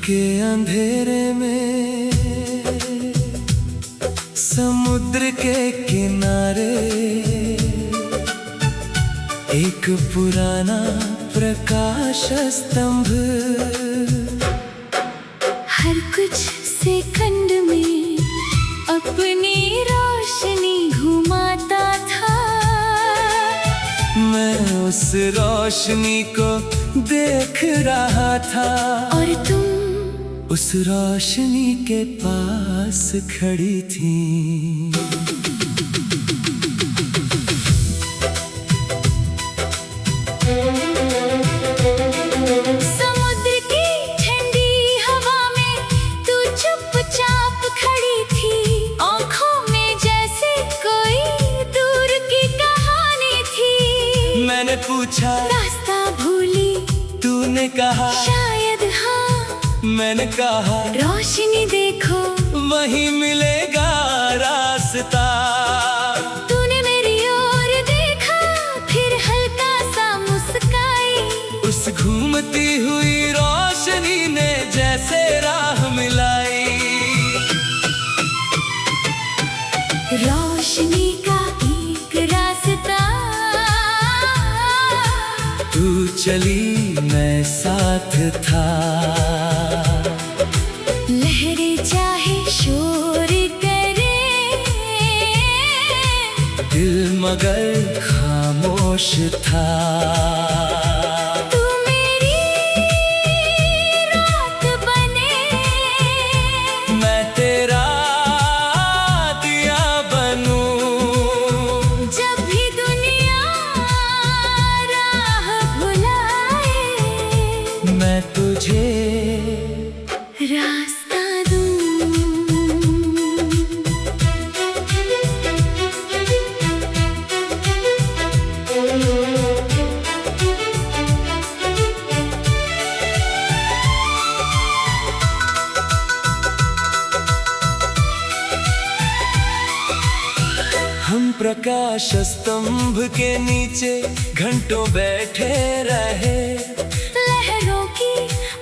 के अंधेरे में समुद्र के किनारे एक पुराना प्रकाश स्तंभ हर कुछ सेकंड में अपनी रोशनी घुमाता था। मैं उस रोशनी को देख रहा था और तुम उस रोशनी के पास खड़ी थी। समुद्र की ठंडी हवा में तू चुपचाप खड़ी थी। आँखों में जैसे कोई दूर की कहानी थी। मैंने पूछा रास्ता भूली, तूने कहा शायद हाँ। मैंने कहा रोशनी देखो, वहीं मिलेगा रास्ता। तूने मेरी ओर देखा, फिर हल्का सा मुस्काई। उस घूमती हुई रोशनी ने जैसे राह मिलाई। रोशनी का एक रास्ता, तू चली मैं साथ था। लहरें चाहे शोर करे, दिल मगर खामोश था। तू मेरी रात बने, मैं तेरा दिया बनूं। जब भी दुनिया राह भुलाए, मैं तुझे रास्ता दूं। हम प्रकाश स्तंभ के नीचे घंटों बैठे रहे। लहरों की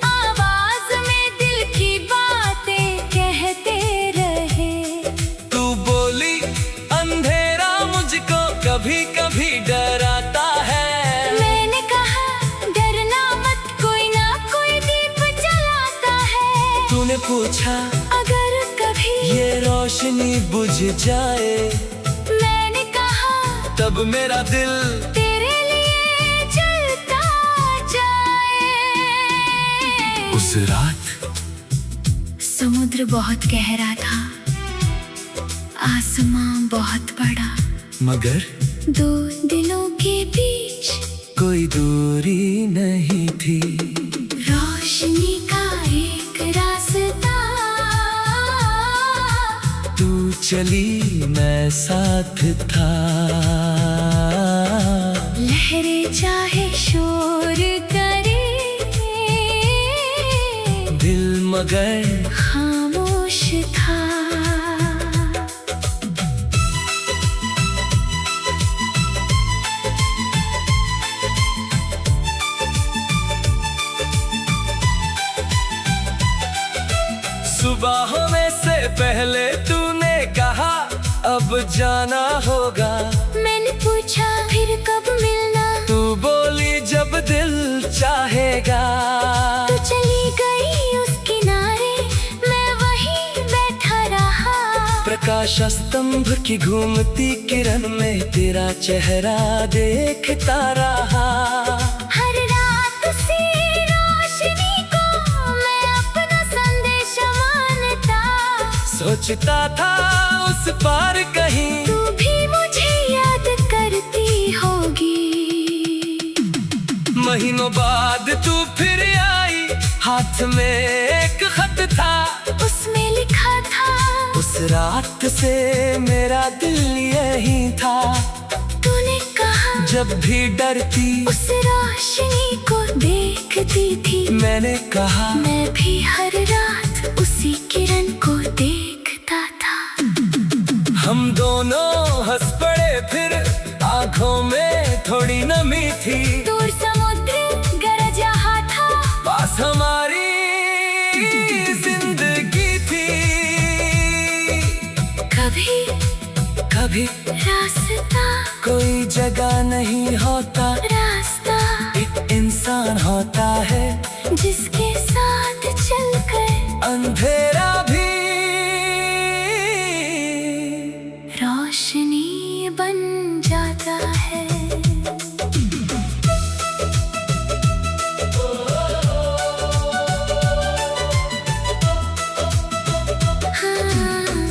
आवाज में दिल की बातें कहते रहे। तू बोली अंधेरा मुझको कभी कभी डराता है। मैंने कहा डरना मत, कोई ना कोई दीप जलाता है। तूने पूछा अगर कभी ये रोशनी बुझ जाए, मैंने कहा तब मेरा दिल तेरे लिए जलता जाए। उस रात समुद्र बहुत गहरा था, आसमां बहुत बड़ा। मगर दो दिलों के बीच कोई दूरी नहीं थी। रोशनी का एक रास्ता, तू चली मैं साथ था। लहरें चाहे शोर करे, दिल मगर खामोश था। सुबह होने से पहले तूने कहा अब जाना होगा। मैंने पूछा फिर कब मिलना, तू बोली जब दिल चाहेगा। तू चली गई उस किनारे, मैं वहीं बैठा रहा। प्रकाश स्तंभ की घूमती किरण में तेरा चेहरा देखता रहा। हर रात सी रोशनी को मैं अपना संदेश मानता। सोचता था उस पार कहीं तू भी मुझे याद करती होगी। महीनों बाद तू फिर आई, हाथ में एक खत था। उसमें लिखा था, उस रात से मेरा दिल यही था। तूने कहा जब भी डरती उस रोशनी को देखती थी। मैंने कहा मैं भी हर रात उसी किरण को देखता था। हम दोनों हंस पड़े फिर आंखों में थोड़ी नमी थी। दूर समुद्र गरज रहा था, पास हमारी भी रास्ता, कोई जगह नहीं होता, रास्ता एक इंसान होता है जिसके साथ चलकर अंधेरा भी रोशनी बन जाता है।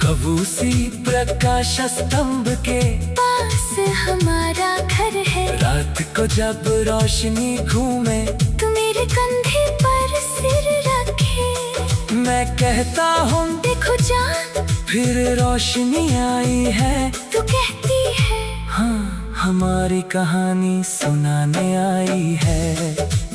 कब उसी प्रकाश स्तंभ के पास हमारा घर है, रात को जब रोशनी घूमे तू मेरे कंधे पर सिर रखे। मैं कहता हूँ देखो जान, फिर रोशनी आई है। तू कहती है हाँ, हमारी कहानी सुनाने आई है।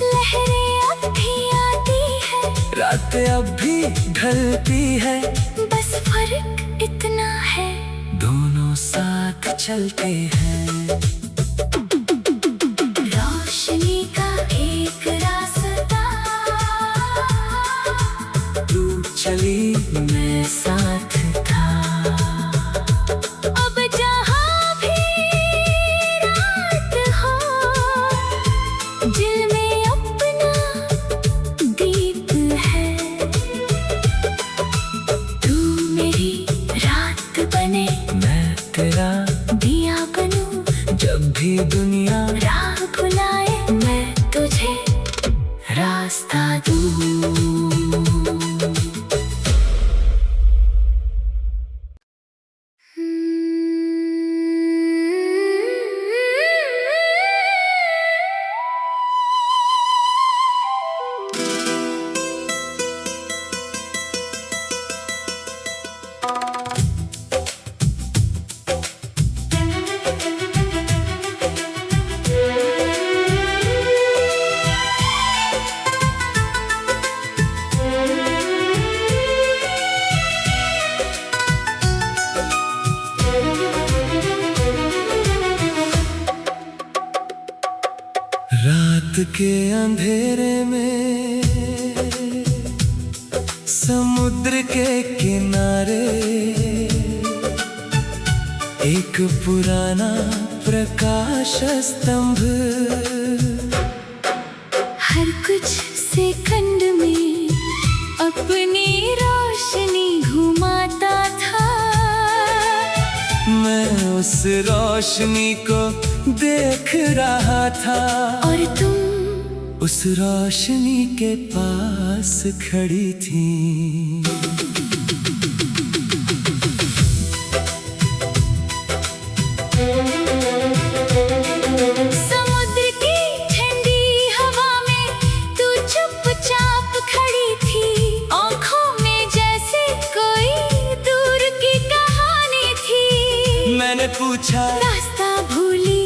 लहरें अब भी आती है, रात अब भी ढलती है, बस फर्क इतना है दोनों साथ चलते हैं। रोशनी का एक रास्ता, तू चली मैं साथ था। अब जहाँ भी रात हो, दिल में अपना दीप है। तू मेरी रात बने, मैं तेरा दिया बनूं, जब भी दुनिया राह भुलाए मैं तुझे रास्ता दूं। रात के अंधेरे में समुद्र के किनारे एक पुराना प्रकाश स्तंभ हर कुछ सेकंड में अपनी रोशनी घुमाता था। मैं उस रोशनी को देख रहा था और तुम उस रोशनी के पास खड़ी थी। समुद्र की ठंडी हवा में तू चुपचाप खड़ी थी, आंखों में जैसे कोई दूर की कहानी थी। मैंने पूछा रास्ता भूली,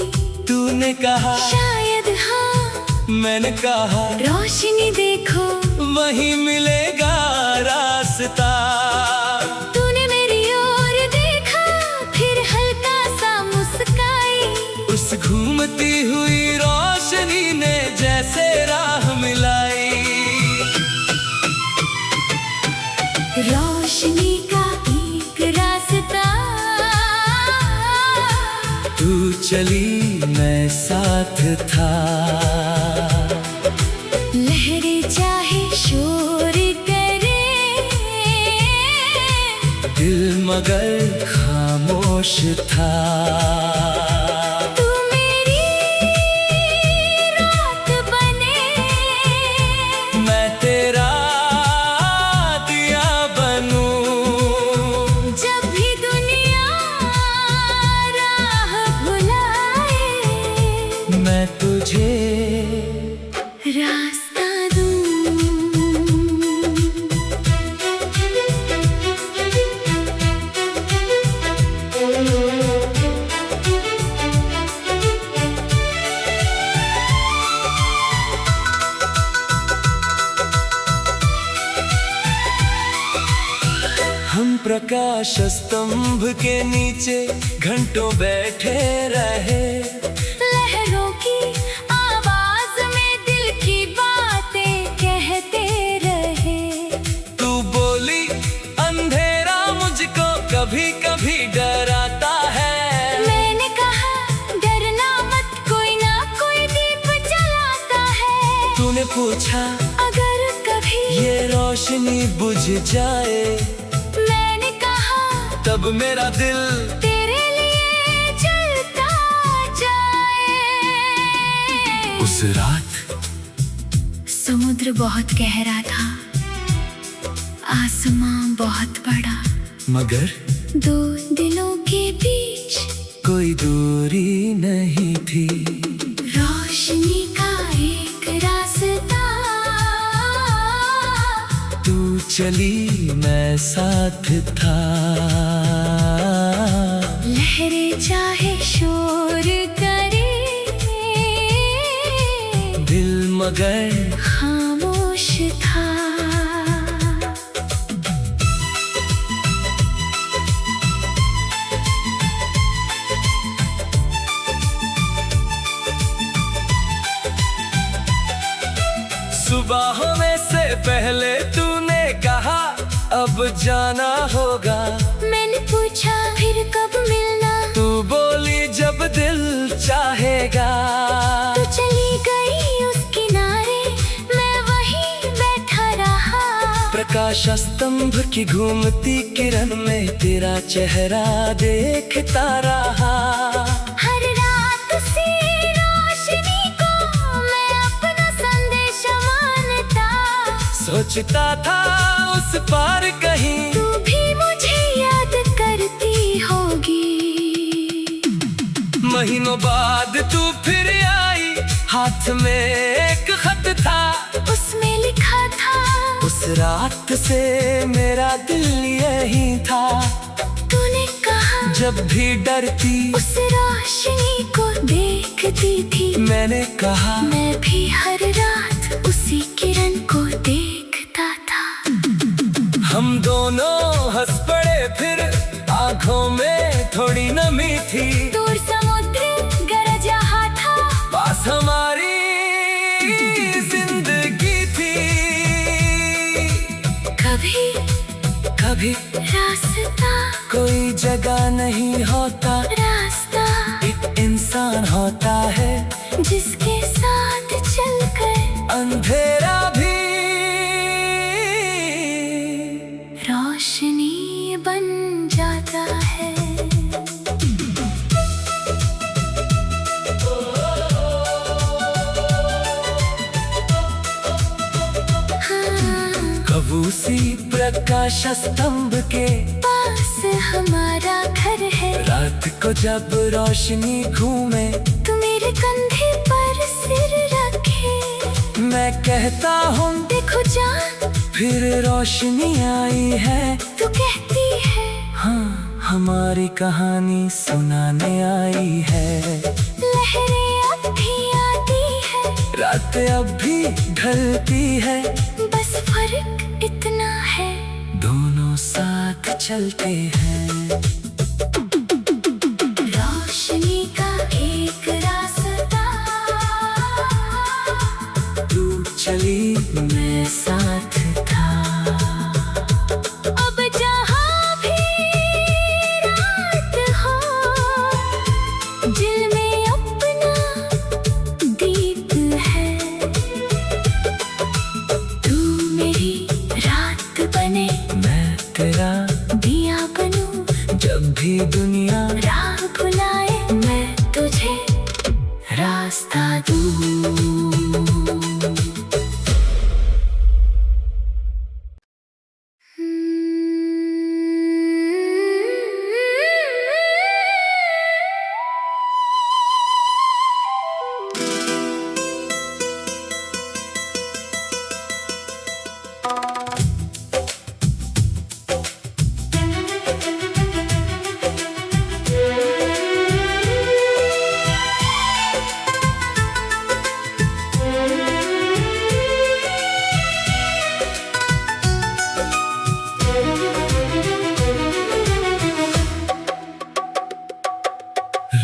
तूने कहा शायद हाँ। मैंने कहा रोशनी देखो, वहीं मिलेगा रास्ता। तूने मेरी ओर देखा, फिर हल्का सा मुस्काई। उस घूमती हुई रोशनी ने जैसे राह मिलाई। रोशनी का एक रास्ता, तू चली मैं साथ था। लहरें चाहे शोर करे, दिल मगर खामोश था। तू मेरी रात बने, मैं तेरा दिया बनूं, जब भी दुनिया राह भुलाए मैं तुझे रास्ता दूं। हम प्रकाश स्तंभ के नीचे घंटों बैठे रहे। लहरों की आवाज में दिल की बातें कहते रहे। तू बोली अंधेरा मुझको कभी कभी डराता है, पूछा, अगर कभी ये रोशनी बुझ जाए, मैंने कहा तब मेरा दिल तेरे लिए जलता जाए। उस रात समुद्र बहुत गहरा था, आसमां बहुत बड़ा, मगर दो दिलों के बीच कोई दूरी नहीं थी। रोशनी का एक रास्ता, तू चली मैं साथ था। लहरें चाहे शोर करे, दिल मगर खामोश था। सुबह होने से पहले तूने कहा अब जाना होगा। मैंने पूछा फिर कब मिलना, तू बोली जब दिल चाहेगा। तू चली गई उस किनारे, मैं वहीं बैठा रहा। प्रकाश स्तंभ की घूमती किरण में तेरा चेहरा देखता रहा। हर रात उसी रोशनी को मैं अपना संदेश मानता। सोचता था उस पार कहीं तू भी मुझे याद करती होगी। महीनों बाद तू फिर आई, हाथ में एक खत था, उसमें लिखा था उस रात से मेरा दिल यही था। तूने कहा जब भी डरती उस रोशनी को देखती थी, मैंने कहा मैं भी हर रात उसी किरण को देखता था। हम दोनों हंस पड़े फिर, आंखों में थोड़ी नमी थी। दूर समुद्र गरज रहा था, पास हमारी जिंदगी थी। कभी कभी रास्ता कोई जगह नहीं होता, रास्ता एक इंसान होता है जिसके साथ चलकर अंधेरा भी रोशनी बन जाता है। हाँ, कब उसी प्रकाश स्तंभ के पास हमारा घर है। रात को जब रोशनी घूमे, तू मेरे कंधे पर सिर रखे, मैं कहता हूँ देखो जान फिर रोशनी आई है। तू कहती है हाँ, हमारी कहानी सुनाने आई है। लहरें अब भी आती है, रात अब भी ढलती है, बस फर्क इतना है दोनों साथ चलते हैं। रोशनी का एक रास्ता, तू चली मैं साथ था। अब जहाँ भी रात हो, दिल में अपना दीप है। तू मेरी रात बने, मैं तेरा दिया बनूं, जब भी दुनिया राह भुलाए, मैं तुझे रास्ता दूं।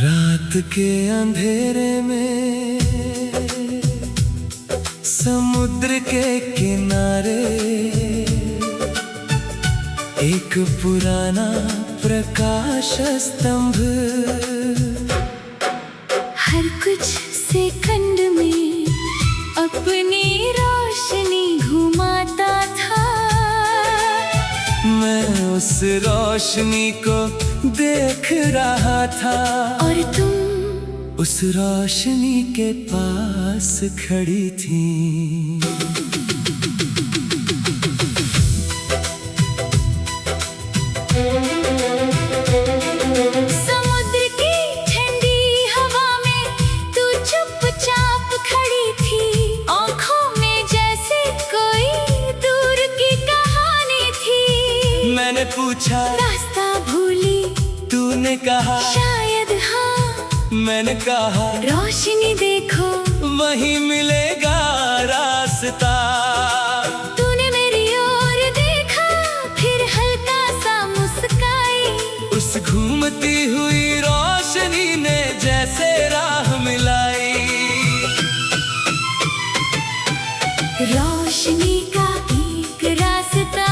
रात के अंधेरे में समुद्र के किनारे एक पुराना प्रकाश स्तंभ, हर कुछ सेकंड में अपनी रोशनी घुमाता था। मैं उस रोशनी को देख रहा था और तुम उस रोशनी के पास खड़ी थी। समुद्र की ठंडी हवा में तू चुपचाप खड़ी थी। आँखों में जैसे कोई दूर की कहानी थी। मैंने पूछा रास्ता भूली, तूने कहा शायद हाँ। मैंने कहा रोशनी देखो, वहीं मिलेगा रास्ता। तूने मेरी ओर देखा, फिर हल्का सा मुस्काई। उस घूमती हुई रोशनी ने जैसे राह मिलाई। रोशनी का एक रास्ता,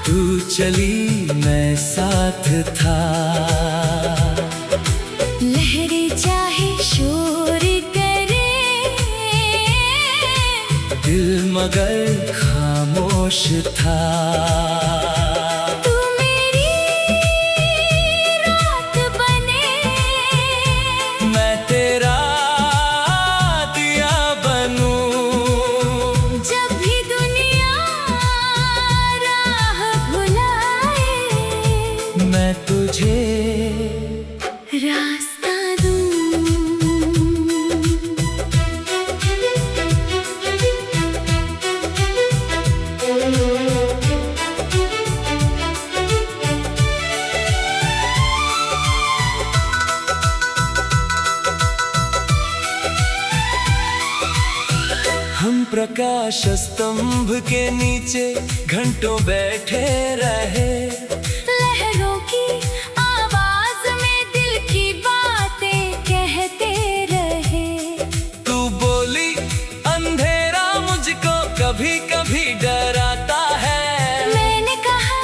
तू चली मैं साथ था। लहरें चाहे शोर करे, दिल मगर खामोश था। तू मेरी रात बने, मैं तेरा दिया बनूं। जब भी दुनिया राह भुलाए, मैं तुझे रास्ता दूं। हम प्रकाश स्तंभ के नीचे घंटों बैठे रहे। लहरों की आवाज में दिल की बातें कहते रहे। तू बोली अंधेरा मुझको कभी कभी डराता है। मैंने कहा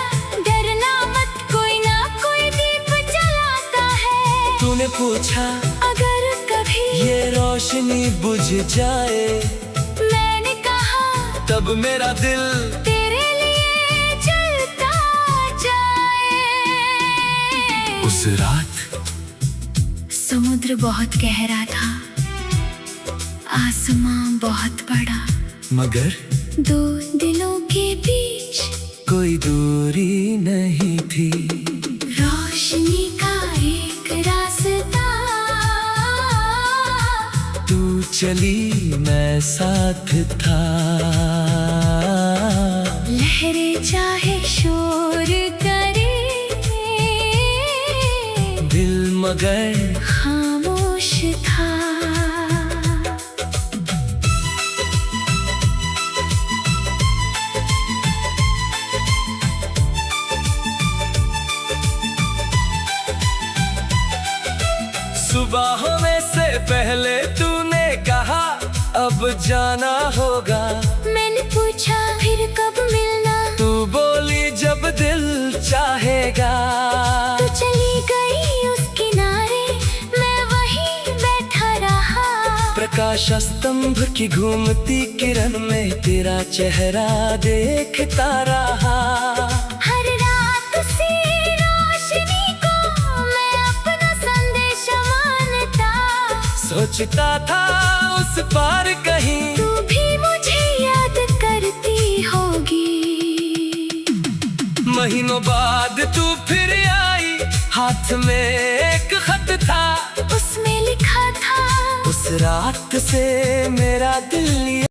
डरना मत, कोई ना कोई दीप जलाता है। तूने पूछा अगर कभी ये रोशनी बुझ जाए, मैंने कहा तब मेरा दिल तेरे लिए जलता जाए। उस रात समुद्र बहुत गहरा था, आसमां बहुत बड़ा। मगर दो दिलों के बीच कोई दूरी नहीं थी। रोशनी का एक रास्ता, तू चली मैं साथ था। लहरें चाहे शोर करे, दिल मगर खामोश था। सुबह होने से पहले तूने कहा अब जाना होगा। मैंने पूछा फिर कब मिलना, तू बोली जब दिल चाहेगा। तू चली गई उस किनारे, मैं वहीं बैठा रहा। प्रकाश स्तंभ की घूमती किरण में तेरा चेहरा देखता रहा। हर रात उसी रोशनी को मैं अपना संदेश मानता। सोचता था उस पार कहीं तू भी मुझे याद करती होगी। महीनों बाद तू फिर आई, हाथ में एक खत था। उसमें लिखा था उस रात से मेरा दिल